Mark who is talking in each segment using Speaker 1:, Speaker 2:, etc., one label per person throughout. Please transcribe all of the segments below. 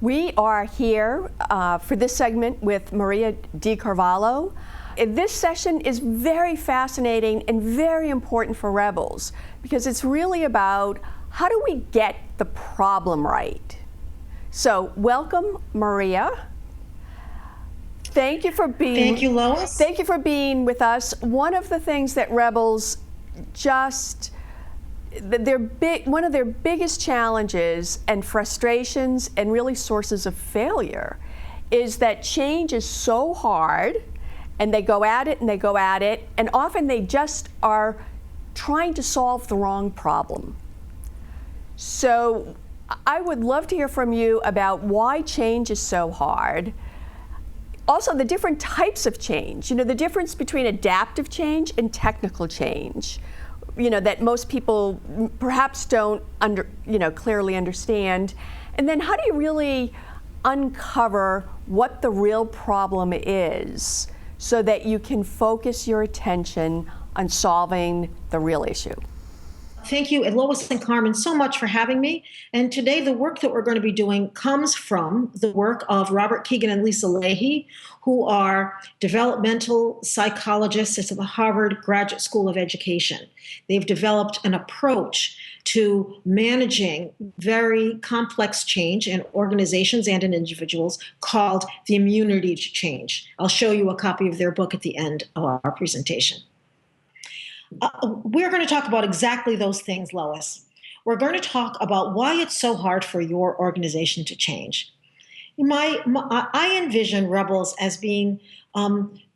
Speaker 1: We are here for this segment with Maria DeCarvalho. This session is very fascinating and very important for Rebels because it's really about how do we get the problem right. So welcome, Maria. Thank you for being.
Speaker 2: Thank you, Lois.
Speaker 1: Thank you for being with us. One of the things that Rebels just one of their biggest challenges and frustrations and really sources of failure is that change is so hard, and they go at it and they go at it, and often they just are trying to solve the wrong problem. So I would love to hear from you about why change is so hard. Also, the different types of change, the difference between adaptive change and technical change, that most people perhaps don't clearly understand. And then how do you really uncover what the real problem is so that you can focus your attention on solving the real issue?
Speaker 2: Thank you, Lois and Carmen, so much for having me. And today, the work that we're going to be doing comes from the work of Robert Keegan and Lisa Leahy, who are developmental psychologists at the Harvard Graduate School of Education. They've developed an approach to managing very complex change in organizations and in individuals called the immunity to change. I'll show you a copy of their book at the end of our presentation. We're going to talk about exactly those things, Lois. We're going to talk about why it's so hard for your organization to change. I envision Rebels as being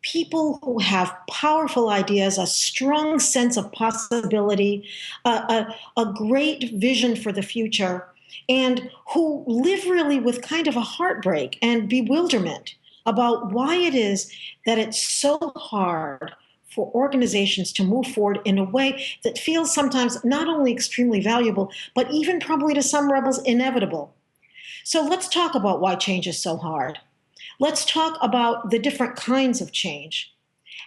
Speaker 2: people who have powerful ideas, a strong sense of possibility, a great vision for the future, and who live really with kind of a heartbreak and bewilderment about why it is that it's so hard for organizations to move forward in a way that feels sometimes not only extremely valuable, but even probably to some Rebels inevitable. So let's talk about why change is so hard. Let's talk about the different kinds of change.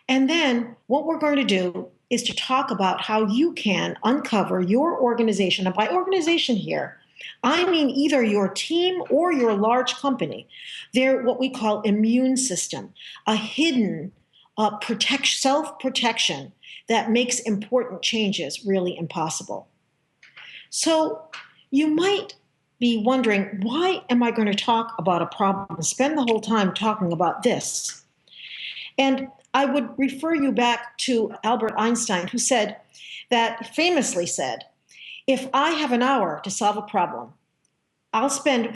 Speaker 2: And then what we're going to do is to talk about how you can uncover your organization. And by organization here, I mean either your team or your large company. They're what we call immune system, a hidden self-protection that makes important changes really impossible. So you might be wondering, why am I going to talk about a problem and spend the whole time talking about this? And I would refer you back to Albert Einstein, who famously said, if I have an hour to solve a problem, I'll spend